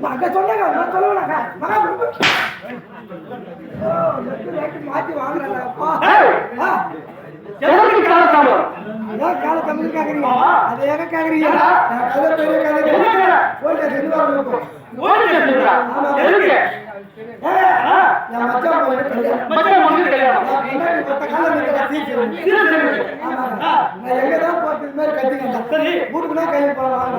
அங்க சொன்னாங்க நான் சொல்லுவேனாக்கா மாத்தி வாங்குறாப்பா கால தமிழ் கேக்குறீங்க அது எங்க கேக்குறீங்க கதை பெரிய கதை எங்கதான் போறது மாதிரி கத்துக்கிட்டேன் வீட்டுக்குதான் கையில் போகலாம்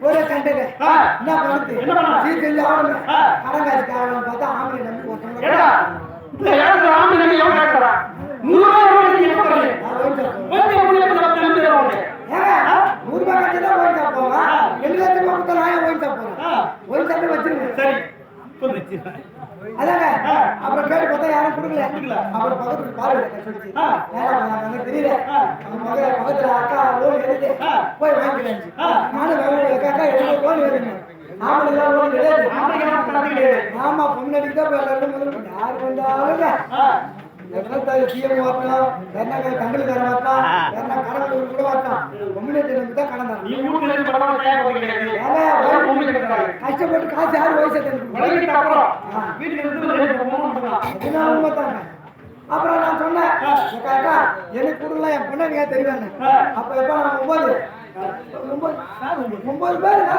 ஒரே கண்டது என்ன பண்ணுது சீக்கிரம் கடங்காச்சு பார்த்தா ஆம்பளை நம்பி அப்புறம் கேட்டு பார்த்தா யாரும் கொடுக்கல அப்புறம் பக்கத்துக்கு பாரு தெரியல பக்கத்துல அக்கா லோன் எழுதி போய் வாங்கிக்கிறேன் நானும் அக்கா எழுதி லோன் எழுதுங்க ஆமா பொண்ணடிக்கு தான் யாரு வந்தாலும் சிஎம் வாட்டோம் தமிழ்கார வாட்டோம் கடலூர் கூட வாட்டோம் கம்யூனிட்டி தான் கடந்தாங்க கஷ்டப்பட்டு காசு யாரு வயசு அப்புறம் நான் சொன்னேன் எனக்கு கொடுக்கலாம் என் பொண்ணு தெரியும் அப்ப எப்ப நான் 9 பேரு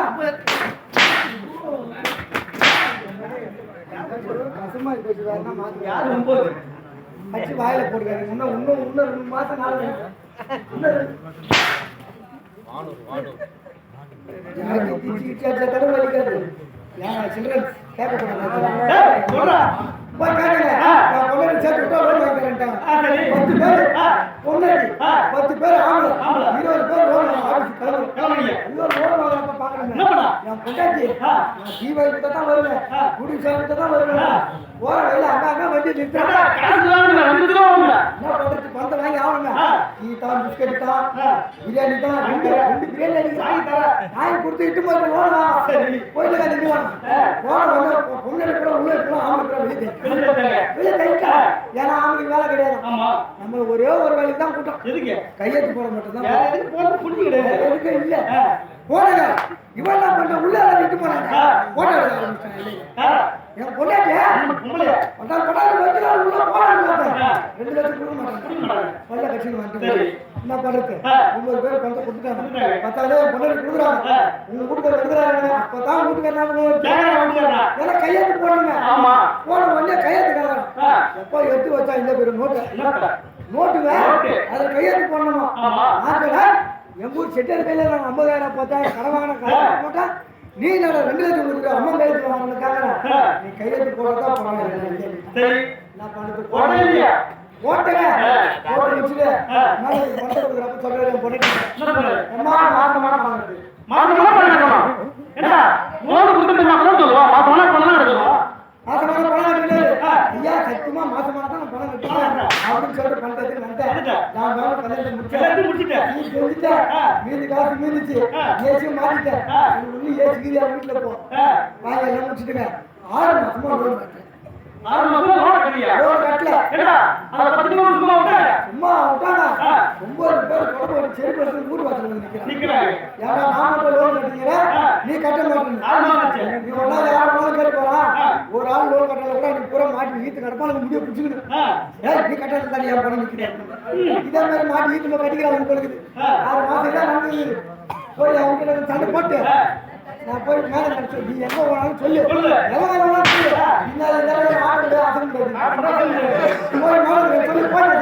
கஷ்டமா போச்சு யாரு 9 அச்சு வாயில போடுறாரு இன்னும் 2 மாசம் நாள் சில்ட்ரன் கேட்க சேர்த்து 10 பேர் 20 பேர் என் பொண்டாட்டி தீபாவளி தான் வருவேன் குடி சாப்பிட்டு தான் வருவேன் போற வயல அங்க வண்டி பணத்தை வாங்கி ஆகணுங்க டீ தான் பிஸ்கட் தான் பிரியாணி தான் 2 பிரியாணி வாங்கி கொடுத்து இட்டு போய் ஓடலாம் போயிட்டு நிற்கலாம் போன வந்து பொண்ணு கூட உள்ள இருக்கலாம் ஆம்பளை வெளியே கைட்டா ஏன்னா ஆம்பளைக்கு வேலை கிடையாது நம்ம ஒரே ஒரு வேலைக்கு தான் கூட்டம் கையெழுத்து போட மட்டும் தான் இல்ல போடுங்க இவன் என்ன பண்ற உள்ள விட்டு போறாங்க போட்டோ எடுக்க ஆரம்பிச்சாங்க என் பொண்டாட்டி உள்ள போறாங்க 2 லட்சம் கொடுக்க மாட்டாங்க பல்ல கட்சியில் வந்து என்ன பண்றது 9 பேர் பணத்தை கொடுத்துட்டாங்க 10,000 பொண்டாட்டி கொடுக்குறாங்க உங்க வீட்டுக்கு எடுக்கிறாங்க அப்பதான் வீட்டுக்கு என்ன கையெழுத்து போடுங்க போன உடனே கையெழுத்து கேட்கறாங்க எப்போ எடுத்து வச்சா இந்த பேரு நோட்டுங்க அதை கையெழுத்து போடணுமா எங்க ஊர் செட்டியார் கையில 50,000 10,000 கடன் வாங்கின போட்டா நீ 2 லட்சம் கொடுக்குற அம்மா கையெழுத்து வாங்கினாங்க நீ கையெழுத்து போடத்தான் போனாங்க நான் பணத்தை போட்டேங்க போட்டு வச்சுட்டு பணத்தை கொடுக்குறப்ப சொல்றேன் போட்டு அம்மா ஐயா சத்தியமா மாசமான தான் பணம் கட்டுறேன் அப்படின்னு சொல்லிட்டு பணத்தை வந்துட்டேன் நான் கல்யாணத்தை முடிச்சிட்டேன் நீ செஞ்சுட்டேன் மீதி காசு மீதிச்சு ஏசியும் மாத்திட்டேன் இன்னும் ஏசி வீட்டுல போ வாங்க எல்லாம் முடிச்சுட்டுங்க 6 மாசமா லோன் கட்டல 6 மாசமா லோன் கட்டல சும்மா விட்டாங்க 9 பேர் தொடர்பு சரி பண்ணி வீடு வாசல் நிக்கிறாங்க யாரா நான் லோன் கட்டுறீங்க நீ கட்ட மாட்டீங்க நீ ஒன்னா யாரும் லோன் கட்ட போறா ஒரு ஆள் லோன் கட்டல கூட நீ பூரா மாட்டி வீட்டு கடப்பான முடிய பிடிச்சிக்கிட்டு நீ கட்டறது தான் ஏன் பணம் நிக்கிறேன் இதே மாதிரி மாட்டி வீட்டுல கட்டிக்கிறாங்க உங்களுக்கு 6 மாசம் தான் வந்து போய் அவங்க சண்டை போட்டு நான் போய் மேல நினைச்சு நீ எங்க போனாலும் சொல்லு எல்லாம் சொல்லு இந்த ஆடு அசன் போய் மேல சொல்லி போய்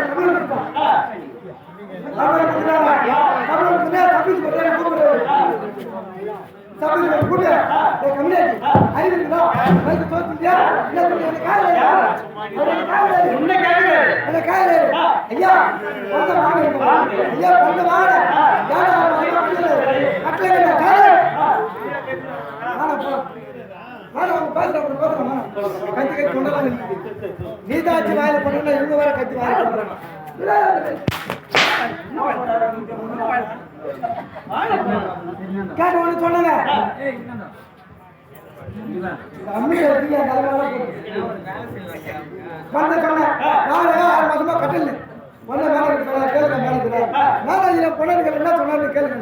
கொண்டலாம் நீ தாச்சு வாயில போனா இவங்க வேற கத்தி வாயில போடுறாங்க கேட்டு ஒண்ணு சொன்னங்க அம்மி எடுத்தீங்க வந்து சொன்னேன் 6 மாசமா கட்டல ஒன்ன மேல கேளுங்க மேல பொண்ணு என்ன சொன்னாரு கேளுங்க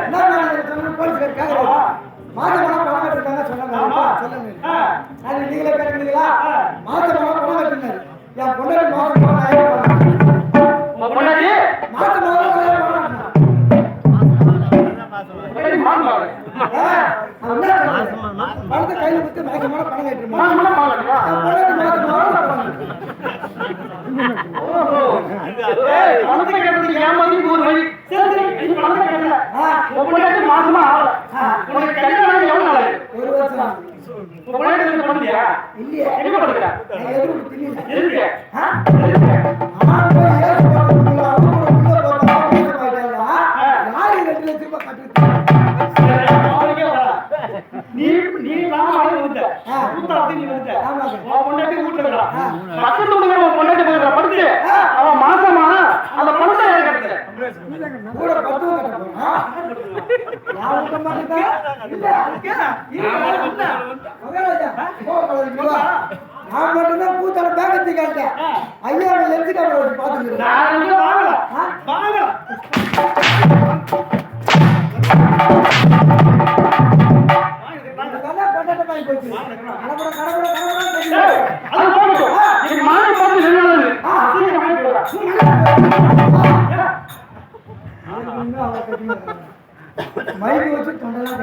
என்ன சொன்ன போலீஸ்கார கேக்குறாங்க மாதமான பணம் கட்டிருக்காங்க சொன்னாங்க சொல்லுங்க அது நீங்களே கேட்குறீங்களா மாதமான பணம் கட்டினாரு என் பொண்ணு மாதம் பணத்தை கையில கொடுத்து மாசமான பணம் கட்டிருக்காங்க மாசமா ஒரு வருஷம் இல்லையா மாசமா அந்த பணத்தை கூட நான் மட்டும்தான் கூத்தால பேக்கத்தி கேட்டேன் ஐயா எழுதிட்டு பாத்துக்கிறேன் மைக்கு வச்சு தொண்டெல்லாம்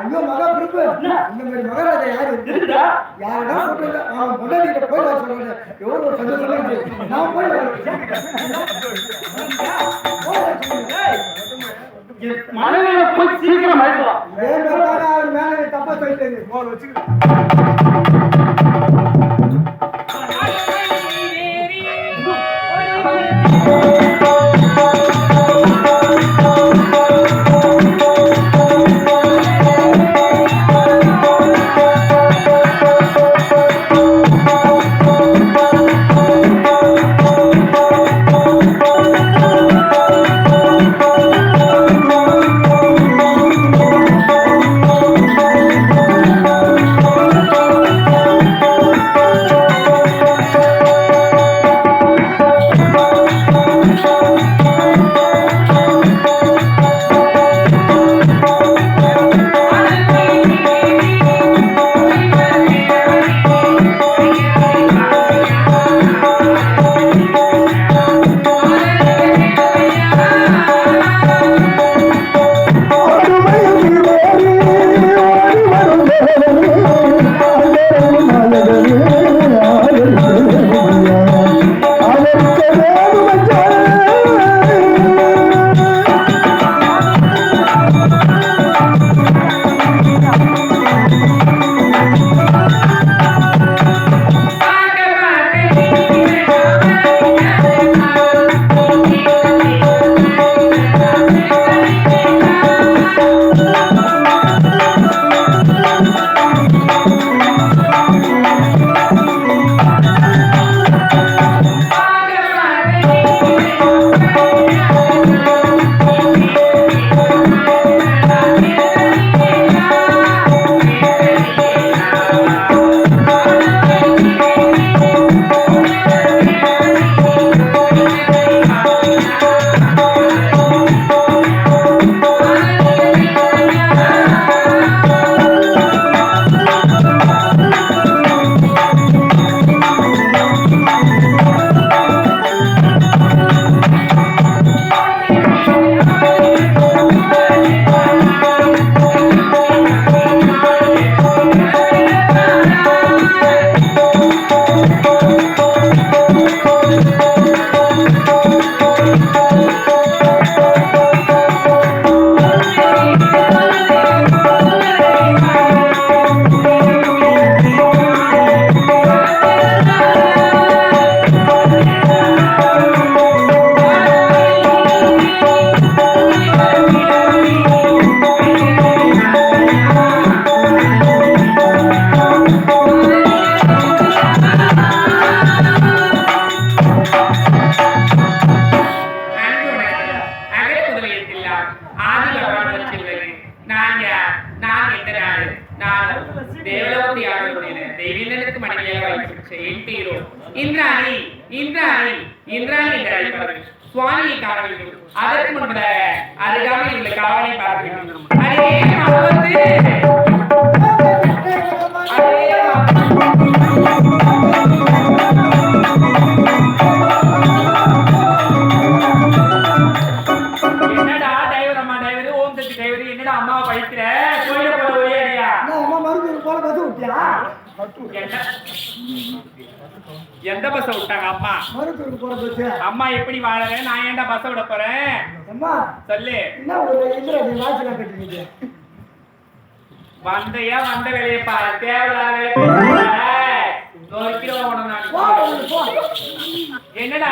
ஐயோ மகா பிரிப்பு இந்த மாதிரி மகாராஜா யாருடா போட்டு அவன் பொண்டாட்டிகிட்ட போய் வர சொல்றாங்க எவ்வளவு ஒரு சந்தோஷமா இருக்கு நான் போய் மனைவியை போய் சீக்கிரம் அழைக்கலாம் அவர் மேல தப்பா சொல்லிட்டு இந்திராணி என்று அழைப்பார்கள். சுவாமியை காண வேண்டும். அதற்கு முன்பதாக அருகாமையில் உள்ள காவலை பார்க்க வேண்டும். அதே மாவத்து என்னடா டிரைவர் அம்மா டிரைவர் ஓம் சக்தி டிரைவர் என்னடா அம்மாவை பழிக்கிற கோயில போற ஒரே அடியா அம்மா மருந்து போல பஸ் விட்டியா எந்த பஸ் விட்டாங்க அம்மா மருத்துவருக்கு போற பஸ் அம்மா எப்படி வாழறேன் நான் ஏன்டா பஸ் விட போறேன் அம்மா சொல்லு என்ன ஒரு இந்திராஜி வாட்சில கட்டிக்கிட்டு வந்தையா வந்த வேலையை பாரு தேவையில்லாத வேலை என்னடா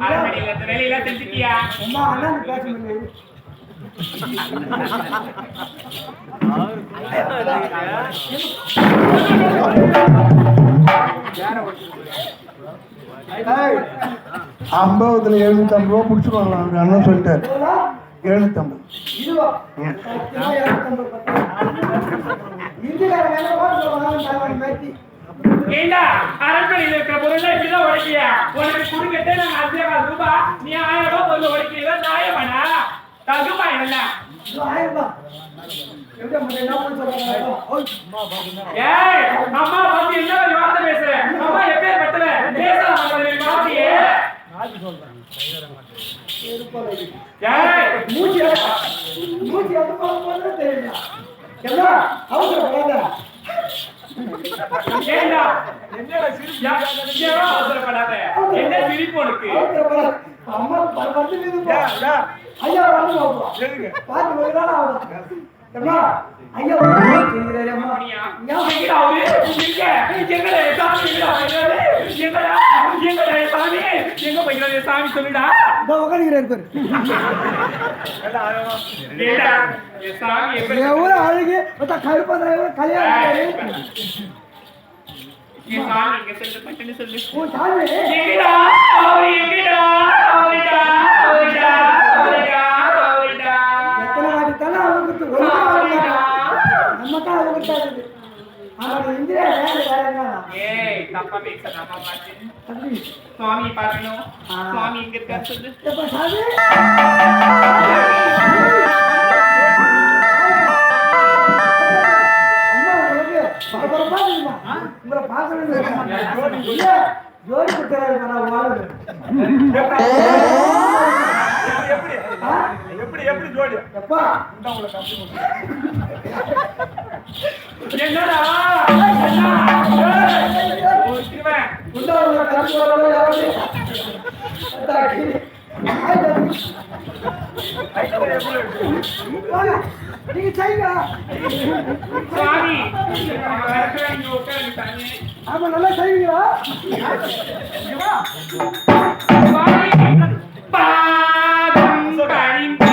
அரண்மனையில இந்த வேலையெல்லாம் செஞ்சுட்டியா அம்மா அண்ணன் பேச முடியாது ஐம்பதுல 750 ரூபா பிடிச்சுக்கோங்களா அவங்க அண்ணன் சொல்லிட்டாரு 750 இதுவா இந்தியால வேலை வாங்க மேத்தி ஏண்டா அரண்மனையில இருக்கிற பொருளை இப்படிதான் உடைக்கியா உனக்கு குடுக்கட்டே நாங்க 5,000 ரூபாய் நீ 1000 ரூபாய் பொருள் உடைக்கிறீங்க நியாயமானா தகுமா என்ன ஏய் அம்மா வந்து என்ன ஒரு வார்த்தை பேசுற அம்மா எப்பேர் பட்டல பேசலாம் அந்த வார்த்தையே ஏய் மூச்சி அது போறது தெரியல என்ன அவசரப்படாத ஏண்டா என்னடா சிரிப்பு அவசரப்படாத என்ன சிரிப்பு உனக்கு அம்மா பத்து மீது ஐயா வந்து பார்த்து ஒரு நாள் ஆகும் அம்மா ஐயா அம்மா சாமி சொல்லுடா எவ்வளவு அழகு கருப்பா கல்யாணம் எத்தனை வாட்டி தானே அவங்களுக்கு நமக்கா அவங்ககிட்ட அவன் இந்தியா சுவாமி பார்க்கணும் சுவாமி எங்க இருக்காரு சொல்லு உங்களை பார்க்கணும் ஜோடி கொடுத்தாரு எப்படி ஜோடி எப்பா என்னடா நீங்க செய்யுங்க சுவாமி ஆமா நல்லா செய்வீங்களா பாதம் பணிந்து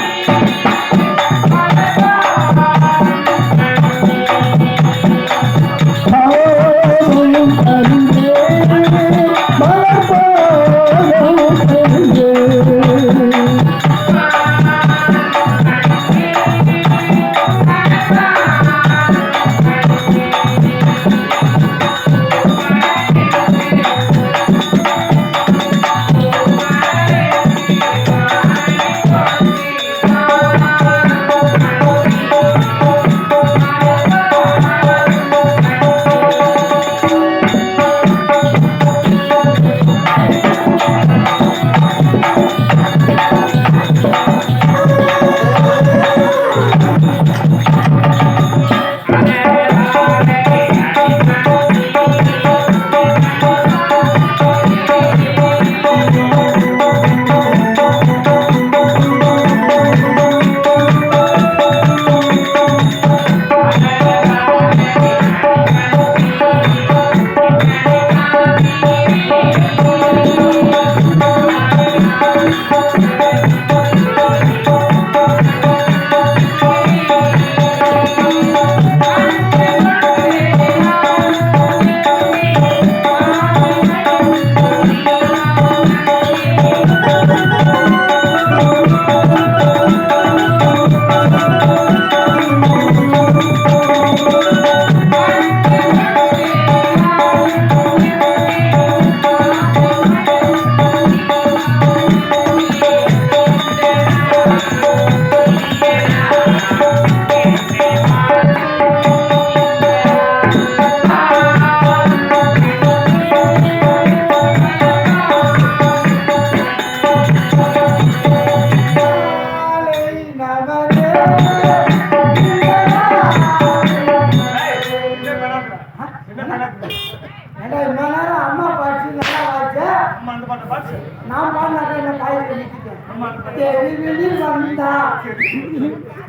தெருவில் வந்தா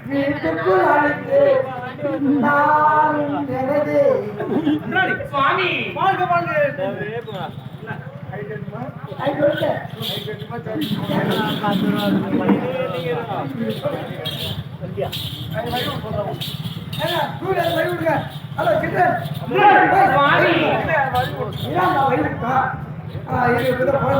வீட்டுக்குள் அழைத்து நானும் எனது சுவாமி ஐ சொல்லுங்க ஹலோ கிட்டர் சுவாமி வயிறு இருக்கா இது போன